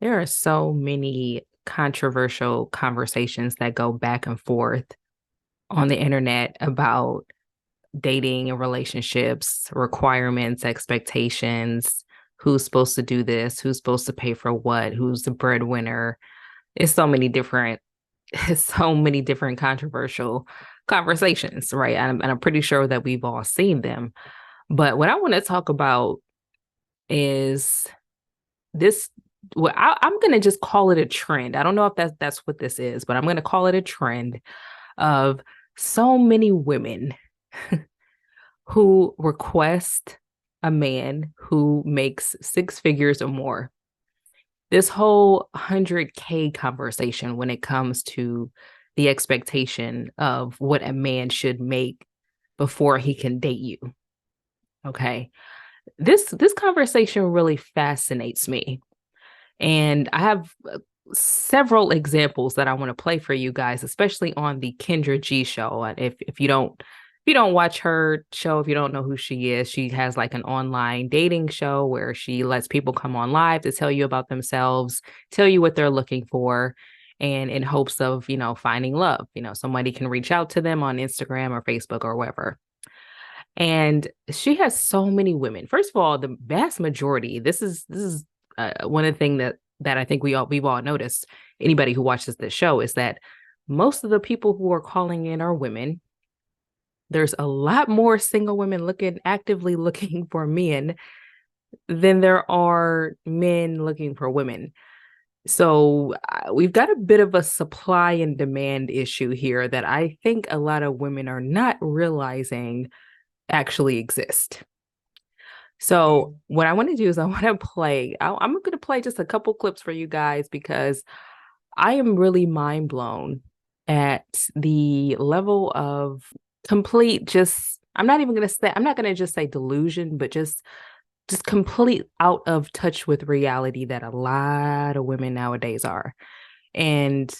There are so many controversial conversations that go back and forth on the internet about dating and relationships, requirements, expectations, who's supposed to do this, who's supposed to pay for what, who's the breadwinner. It's so many different, it's so many different controversial conversations, right? And I'm pretty sure that we've all seen them. But what I want to talk about is this. Well, I'm gonna just call it a trend. I don't know if that's what this is, but I'm gonna call it a trend of so many women who request a man who makes six figures or more. This whole 100K conversation when it comes to the expectation of what a man should make before he can date you. Okay. This conversation really fascinates me. And I have several examples that I want to play for you guys, especially on the Kendra G Show. And if you don't watch her show, if you don't know who she is, she has like an online dating show where she lets people come on live to tell you about themselves, tell you what they're looking for, and in hopes of, finding love. Somebody can reach out to them on Instagram or Facebook or wherever. And she has so many women. First of all, the vast majority, this is one of the things that I think we've all noticed, anybody who watches this show, is that most of the people who are calling in are women. There's a lot more single women actively looking for men than there are men looking for women. So we've got a bit of a supply and demand issue here that I think a lot of women are not realizing actually exist. So what I want to do is I'm going to play just a couple clips for you guys because I am really mind blown at the level of complete I'm not even going to say, I'm not going to just say delusion, but just complete out of touch with reality that a lot of women nowadays are. And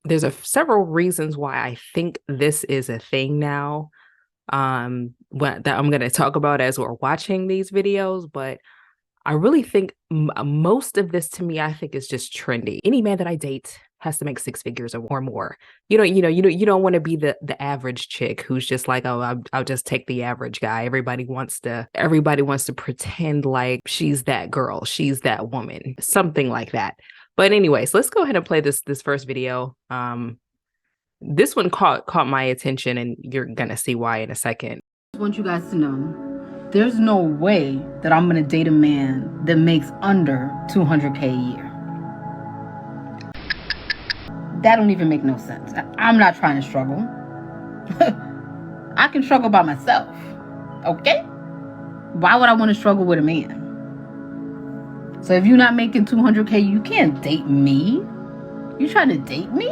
there's several reasons why I think this is a thing now, what that I'm going to talk about as we're watching these videos. But I really think most of this, to me, I think is just trendy. Any man that I date has to make six figures or more. You don't want to be the average chick who's just like, oh, I'll just take the average guy. Everybody wants to pretend like she's that girl, she's that woman, something like that. But anyways, let's go ahead and play this first video. This one caught my attention, and you're gonna see why in a second. I want you guys to know there's no way that I'm gonna date a man that makes under 200K a year. That don't even make no sense. I'm not trying to struggle. I can struggle by myself. Okay? Why would I want to struggle with a man? So if you're not making 200K, you can't date me. You trying to date me?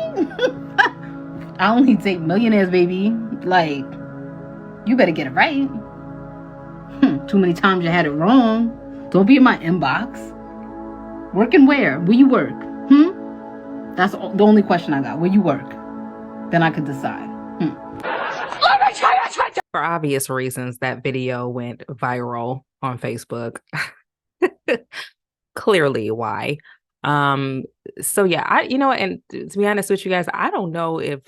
I only date millionaires, baby. Like, you better get it right. Too many times you had it wrong. Don't be in my inbox. Working where? Where you work? That's the only question I got. Where you work? Then I could decide. For obvious reasons, that video went viral on Facebook. Clearly why. So yeah, and to be honest with you guys, I don't know if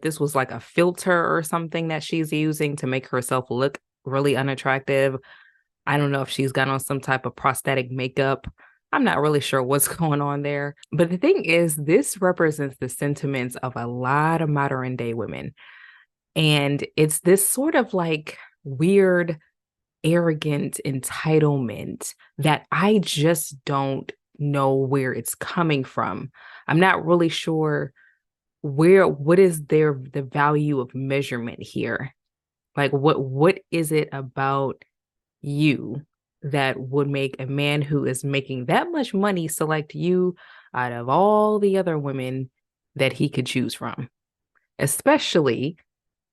this was like a filter or something that she's using to make herself look really unattractive. I don't know if she's got on some type of prosthetic makeup. I'm not really sure what's going on there. But the thing is, this represents the sentiments of a lot of modern day women. And it's this sort of like weird, arrogant entitlement that I just don't know where it's coming from. I'm not really sure what is the value of measurement here. Like what is it about you that would make a man who is making that much money select you out of all the other women that he could choose from? Especially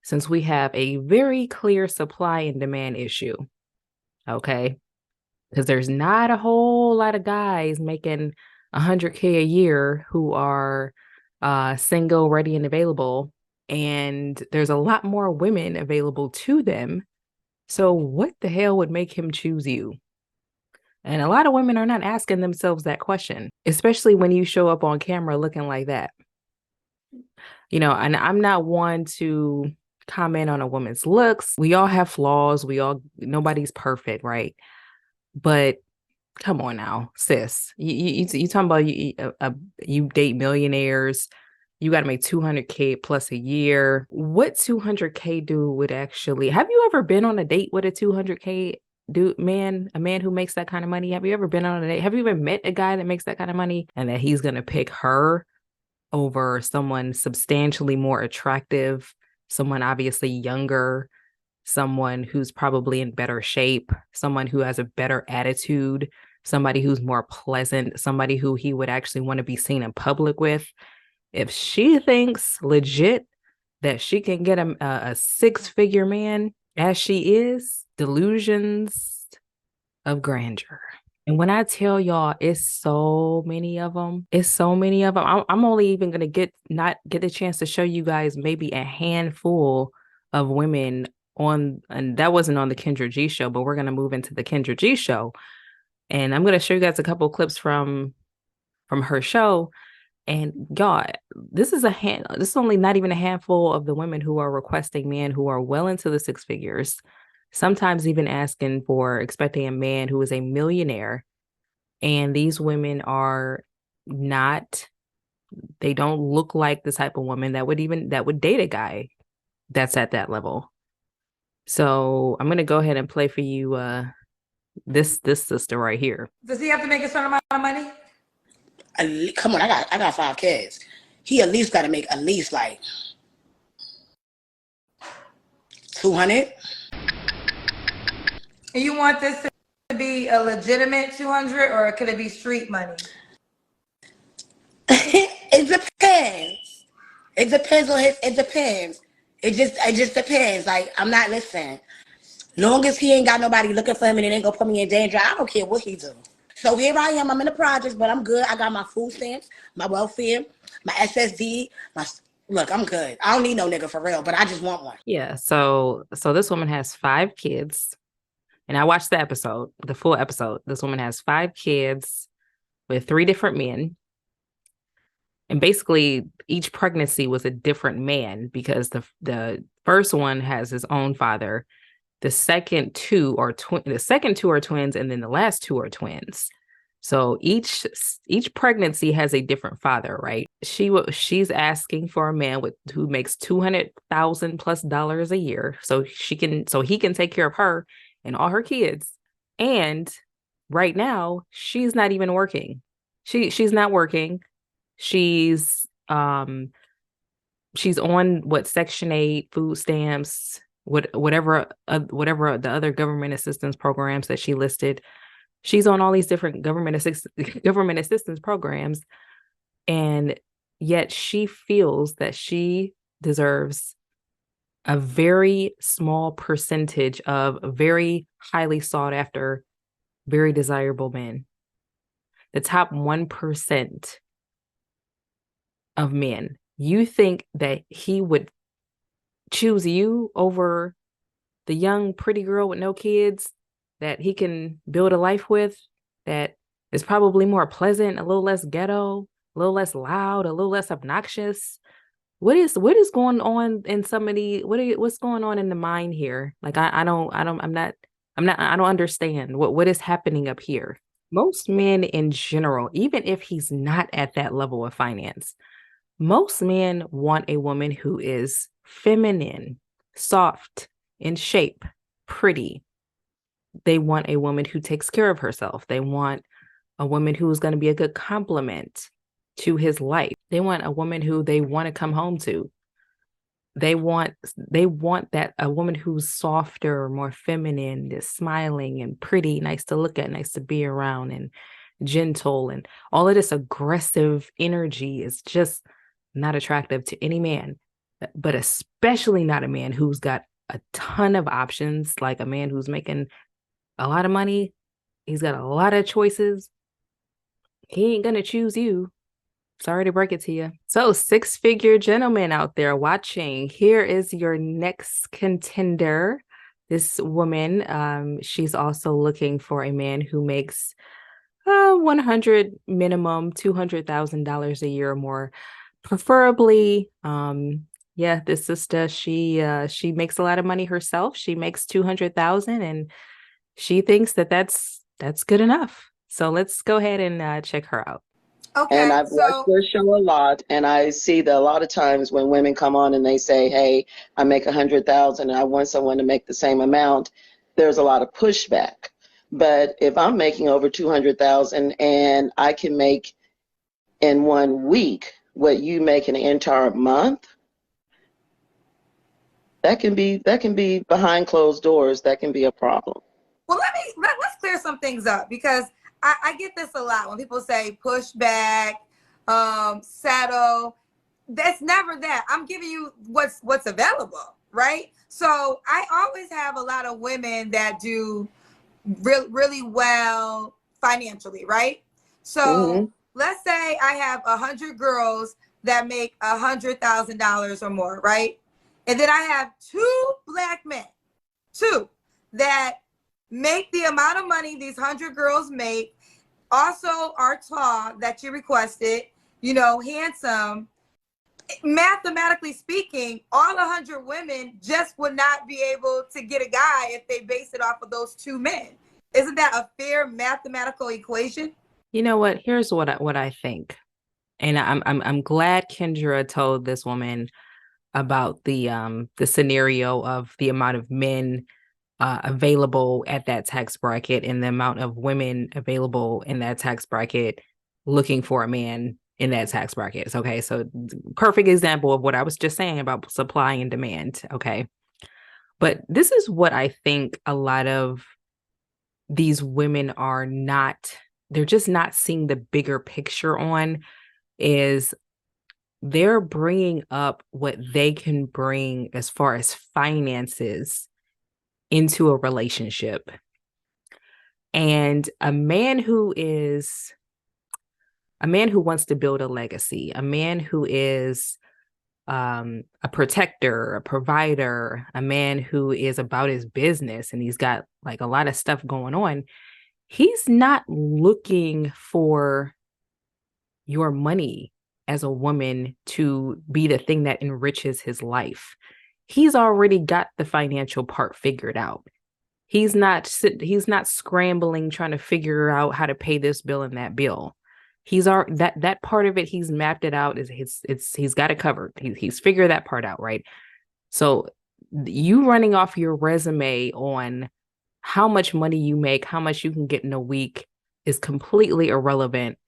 since we have a very clear supply and demand issue. Okay. Because there's not a whole lot of guys making 100K a year who are single, ready, and available. And there's a lot more women available to them. So what the hell would make him choose you? And a lot of women are not asking themselves that question, especially when you show up on camera looking like that. You know, and I'm not one to comment on a woman's looks. We all have flaws. Nobody's perfect, right? But come on now, sis. You talking about you date millionaires. You got to make 200K plus a year. What 200K dude would actually, have you ever been on a date with a 200K dude, a man who makes that kind of money? Have you ever been on a date? Have you ever met a guy that makes that kind of money and that he's going to pick her over someone substantially more attractive, someone obviously younger, someone who's probably in better shape, someone who has a better attitude, somebody who's more pleasant, somebody who he would actually want to be seen in public with? If she thinks legit that she can get a six-figure man as she is, delusions of grandeur. And when I tell y'all, it's so many of them. It's so many of them. I'm only even gonna not get a chance to show you guys maybe a handful of women on, and that wasn't on the Kendra G Show, but we're gonna move into the Kendra G Show, and I'm gonna show you guys a couple clips from her show. And y'all, this is only not even a handful of the women who are requesting men who are well into the six figures, sometimes even expecting a man who is a millionaire. And these women they don't look like the type of woman that would date a guy that's at that level. So I'm gonna go ahead and play for you this sister right here. Does he have to make a certain amount of money? Come on, I got 5 kids. He at least got to make at least like 200. And you want this to be a legitimate 200, or could it be street money? It depends. It depends on his. It depends. It just depends. Like, I'm not listening. Long as he ain't got nobody looking for him and it ain't gonna put me in danger, I don't care what he do. So here I am. I'm in the projects, but I'm good. I got my food stamps, my welfare, my SSD. Look, I'm good. I don't need no nigga for real, but I just want one. Yeah. So this woman has 5 kids, and I watched the full episode. This woman has 5 kids with 3 different men. And basically, each pregnancy was a different man, because the first one has his own father. The second 2 are twins, and then the last 2 are twins. So each pregnancy has a different father, right? She's asking for a man who makes $200,000+ a year, so he can take care of her and all her kids. And right now, she's not even working. She's not working. She's on Section 8 food stamps, whatever the other government assistance programs that she listed. She's on all these different government assistance programs, and yet she feels that she deserves a very small percentage of very highly sought after, very desirable men. The top 1% of men. You think that he would choose you over the young, pretty girl with no kids that he can build a life with, that is probably more pleasant, a little less ghetto, a little less loud, a little less obnoxious? What is going on in what's going on in the mind here? Like, I don't understand what is happening up here. Most men in general, even if he's not at that level of finance, most men want a woman who is feminine, soft, in shape, pretty. They want a woman who takes care of herself. They want a woman who is going to be a good complement to his life. They want a woman who they want to come home to. They want that a woman who's softer, more feminine, is smiling and pretty, nice to look at, nice to be around, and gentle, and all of this aggressive energy is just not attractive to any man, but especially not a man who's got a ton of options, like a man who's making a lot of money. He's got a lot of choices. He ain't gonna choose you. Sorry to break it to you. So, 6-figure gentlemen out there watching, here is your next contender This woman, she's also looking for a man who makes 100 minimum, $200,000 a year or more, preferably. Yeah, this sister, she makes a lot of money herself. She makes 200,000, and she thinks that that's good enough. So let's go ahead and check her out. And Okay, I've watched so their show a lot, and I see that a lot of times when women come on and they say, "Hey, I make 100,000, and I want someone to make the same amount," there's a lot of pushback. But if I'm making over 200,000 and I can make in 1 week what you make in an entire month, that can be behind closed doors. That can be a problem. well, let's clear some things up, because I get this a lot when people say push back, settle. That's never that. I'm giving you what's available, right? So I always have a lot of women that do really well financially, right? So let's say I have 100 girls that make $100,000 or more, right? And then I have two black men, two that make the amount of money these 100 girls make, also are tall that you requested, handsome. Mathematically speaking, all 100 women just would not be able to get a guy if they base it off of those two men. Isn't that a fair mathematical equation? You know what? Here's what I think, and I'm glad Kendra told this woman about the scenario of the amount of men available at that tax bracket and the amount of women available in that tax bracket looking for a man in that tax bracket. Okay, so perfect example of what I was just saying about supply and demand. Okay, but this is what I think a lot of these women are not, they're just not seeing the bigger picture on, is they're bringing up what they can bring as far as finances into a relationship. And a man who wants to build a legacy, a man who is a protector, a provider, a man who is about his business and he's got like a lot of stuff going on, he's not looking for your money as a woman to be the thing that enriches his life. He's already got the financial part figured out. He's not scrambling trying to figure out how to pay this bill and that bill. That part of it, he's mapped it out. He's got it covered. He's figured that part out, right? So you running off your resume on how much money you make, how much you can get in a week is completely irrelevant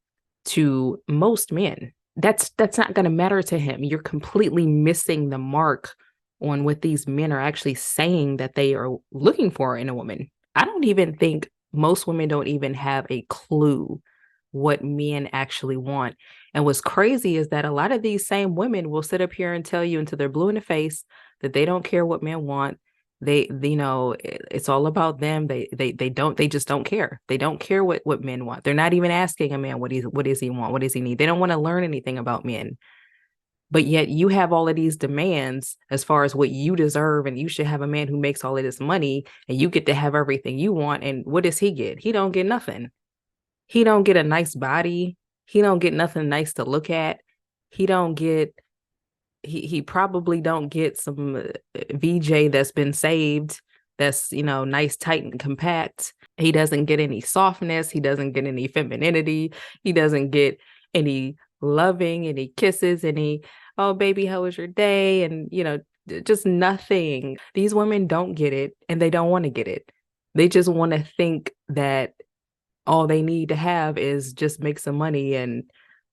to most men. That's not going to matter to him. You're completely missing the mark on what these men are actually saying that they are looking for in a woman. I don't even think most women don't even have a clue what men actually want. And what's crazy is that a lot of these same women will sit up here and tell you until they're blue in the face that they don't care what men want. They it's all about them. They just don't care. They don't care what men want. They're not even asking a man what does he want? What does he need? They don't want to learn anything about men. But yet you have all of these demands as far as what you deserve, and you should have a man who makes all of this money and you get to have everything you want. And what does he get? He don't get nothing. He don't get a nice body. He don't get nothing nice to look at. He probably don't get some VJ that's been saved, that's, nice, tight, and compact. He doesn't get any softness. He doesn't get any femininity. He doesn't get any loving, any kisses, any, oh, baby, how was your day? And, just nothing. These women don't get it, and they don't want to get it. They just want to think that all they need to have is just make some money and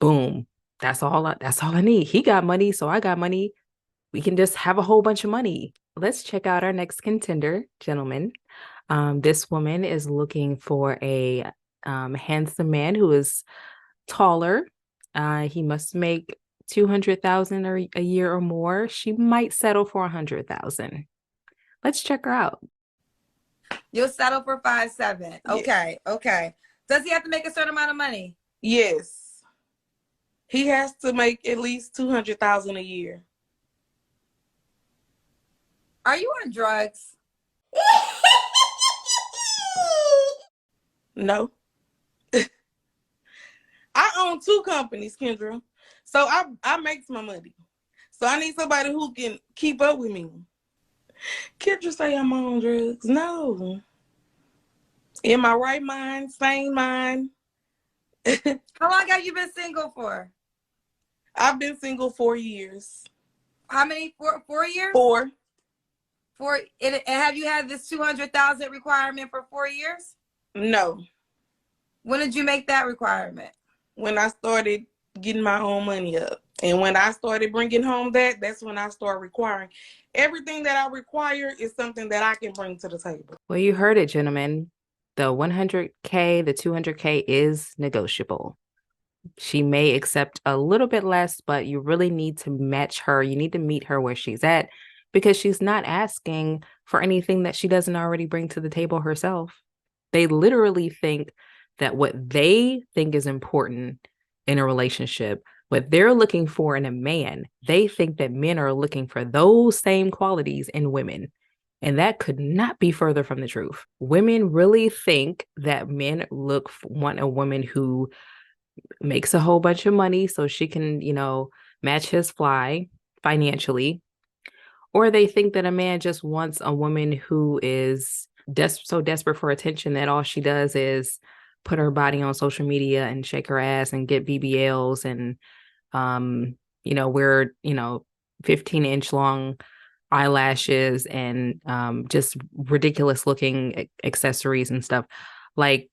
boom. That's all I need. He got money, so I got money. We can just have a whole bunch of money. Let's check out our next contender, gentlemen. This woman is looking for a handsome man who is taller. He must make 200,000 a year or more. She might settle for 100,000. Let's check her out. You'll settle for 5'7". Okay, okay. Does he have to make a certain amount of money? Yes. He has to make at least 200,000 a year. Are you on drugs? No. I own 2 companies, Kendra. So I make my money. So I need somebody who can keep up with me. Kendra say I'm on drugs. No. In my right mind, sane mind. How long have you been single for? I've been single 4 years. How many? 4 years? 4. And have you had this 200,000 requirement for 4 years? No. When did you make that requirement? When I started getting my own money up. And when I started bringing home that's when I started requiring. Everything that I require is something that I can bring to the table. Well, you heard it, gentlemen. The 100K, the 200K is negotiable. She may accept a little bit less, but you really need to match her. You need to meet her where she's at, because she's not asking for anything that she doesn't already bring to the table herself. They literally think that what they think is important in a relationship, what they're looking for in a man, they think that men are looking for those same qualities in women. And that could not be further from the truth. Women really think that men want a woman who makes a whole bunch of money so she can, match his fly financially. Or they think that a man just wants a woman who is so desperate for attention that all she does is put her body on social media and shake her ass and get BBLs and, wear, 15-inch long eyelashes and just ridiculous looking accessories and stuff. Like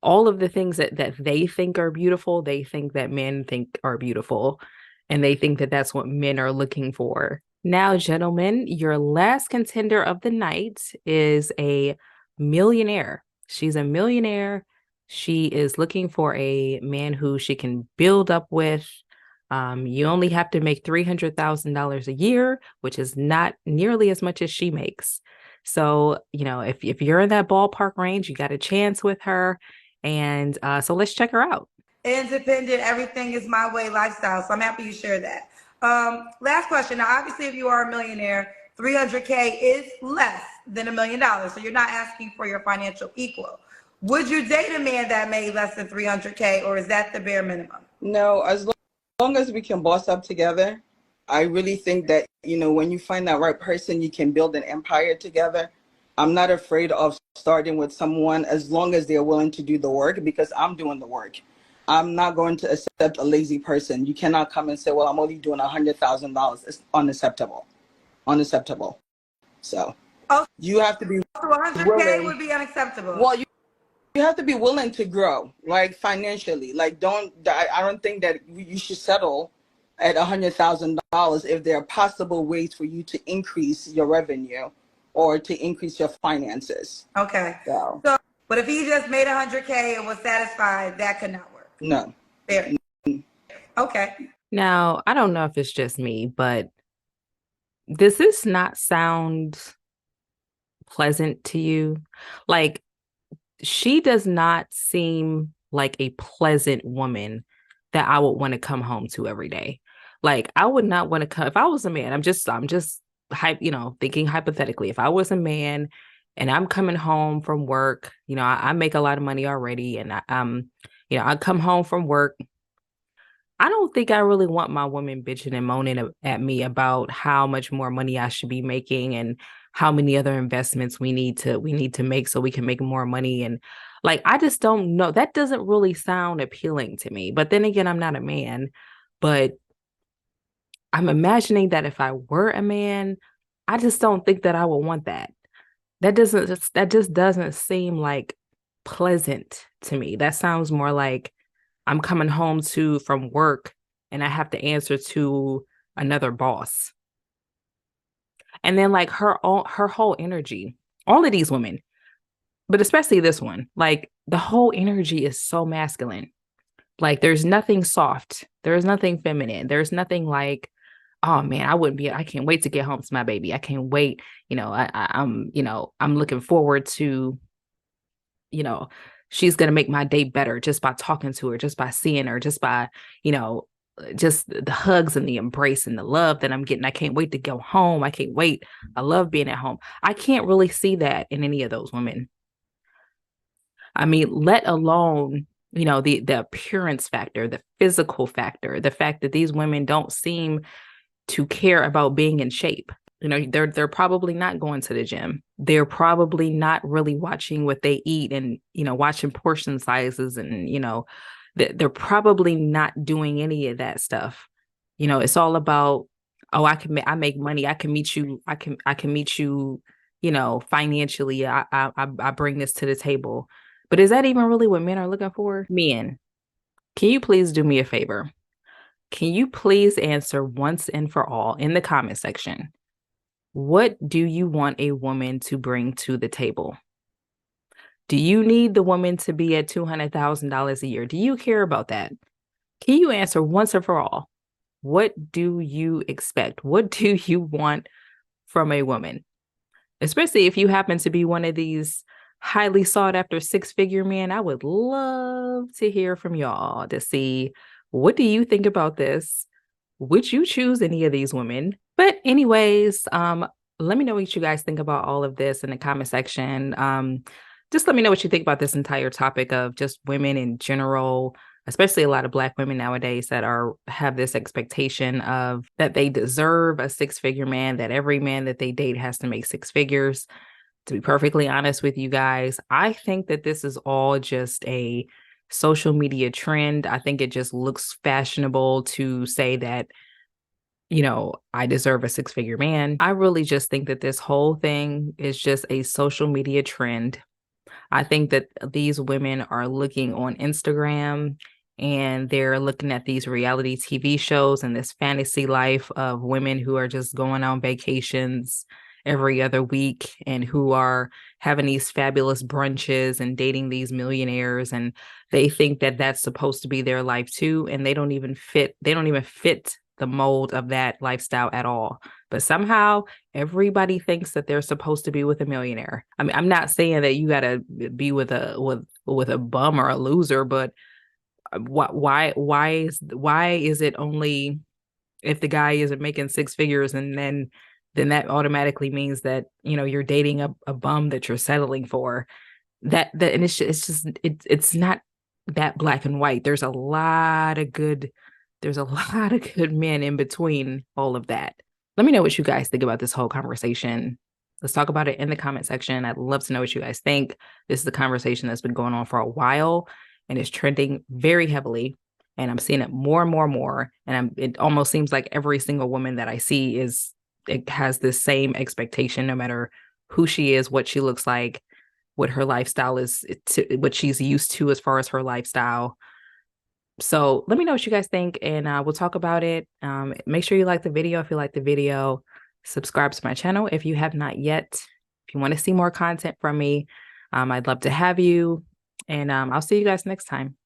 all of the things that they think are beautiful, they think that men think are beautiful. And they think that that's what men are looking for. Now, gentlemen, your last contender of the night is a millionaire. She's a millionaire. She is looking for a man who she can build up with. You only have to make $300,000 a year, which is not nearly as much as she makes. So, if you're in that ballpark range, you got a chance with her. And so let's check her out. Independent, everything is my way lifestyle. So I'm happy you shared that. Last question. Now, obviously, if you are a millionaire, 300K is less than $1 million. So you're not asking for your financial equal. Would you date a man that made less than 300K, or is that the bare minimum? No, as long as we can boss up together. I really think that, when you find that right person, you can build an empire together. I'm not afraid of starting with someone as long as they're willing to do the work, because I'm doing the work. I'm not going to accept a lazy person. You cannot come and say, well, I'm only doing $100,000. It's unacceptable. Unacceptable. So you have to be 100K willing. would be unacceptable. Well, you have to be willing to grow, like financially. Like, I don't think that you should settle at $100,000 if there are possible ways for you to increase your revenue or to increase your finances. Okay. So, but if he just made 100K and was satisfied, that could not work. No. There. Okay. Now, I don't know if it's just me, but does this not sound pleasant to you? Like, she does not seem like a pleasant woman that I would want to come home to every day. Like, I would not want to come if I was a man. I'm just thinking hypothetically. If I was a man and I'm coming home from work, I make a lot of money already, and I come home from work. I don't think I really want my woman bitching and moaning at me about how much more money I should be making and how many other investments we need to make so we can make more money. And like, I just don't know. That doesn't really sound appealing to me. But then again, I'm not a man, but I'm imagining that if I were a man, I just don't think that I would want that. That just doesn't seem like pleasant to me. That sounds more like I'm coming home from work and I have to answer to another boss. And then like her whole energy, all of these women, but especially this one, like the whole energy is so masculine. Like there's nothing soft. There's nothing feminine. There's nothing like, oh man, I can't wait to get home to my baby. I can't wait. I'm looking forward to, she's going to make my day better just by talking to her, just by seeing her, just by, just the hugs and the embrace and the love that I'm getting. I can't wait to go home. I can't wait. I love being at home. I can't really see that in any of those women. I mean, let alone, you know, the appearance factor, the physical factor, the fact that these women don't seem to care about being in shape. You know, they're probably not going to the gym. They're probably not really watching what they eat and, you know, watching portion sizes and, you know, they're probably not doing any of that stuff. You know, it's all about, oh, I make money. I can meet you. I can meet you, you know, financially. I bring this to the table. But is that even really what men are looking for? Men, can you please do me a favor? Can you please answer once and for all in the comment section? What do you want a woman to bring to the table? Do you need the woman to be at $200,000 a year? Do you care about that? Can you answer once and for all? What do you expect? What do you want from a woman? Especially if you happen to be one of these highly sought after six-figure men, I would love to hear from y'all to see, what do you think about this? Would you choose any of these women? But anyways, let me know what you guys think about all of this in the comment section. Just let me know what you think about this entire topic of just women in general, especially a lot of Black women nowadays that have this expectation of that they deserve a six-figure man, that every man that they date has to make six figures. To be perfectly honest with you guys, I think that this is all just a social media trend. I think it just looks fashionable to say that, you know, I deserve a six-figure man. I really just think that this whole thing is just a social media trend. I think that these women are looking on Instagram and they're looking at these reality TV shows and this fantasy life of women who are just going on vacations every other week and who are having these fabulous brunches and dating these millionaires, and they think that that's supposed to be their life too, and they don't even fit the mold of that lifestyle at all. But somehow everybody thinks that they're supposed to be with a millionaire. I mean, I'm not saying that you got to be with a bum or a loser, but why is it only if the guy isn't making six figures, and then that automatically means that, you know, you're dating a bum that you're settling for? And it's not that black and white. There's a lot of good men in between all of that. Let me know what you guys think about this whole conversation. Let's talk about it in the comment section. I'd love to know what you guys think. This is a conversation that's been going on for a while and it's trending very heavily. And I'm seeing it more and more and more. And it almost seems like every single woman that I see it has this same expectation, no matter who she is, what she looks like, what her lifestyle is, what she's used to as far as her lifestyle. So let me know what you guys think, and we'll talk about it. Make sure you like the video if you like the video. Subscribe to my channel if you have not yet. If you want to see more content from me, I'd love to have you. And I'll see you guys next time.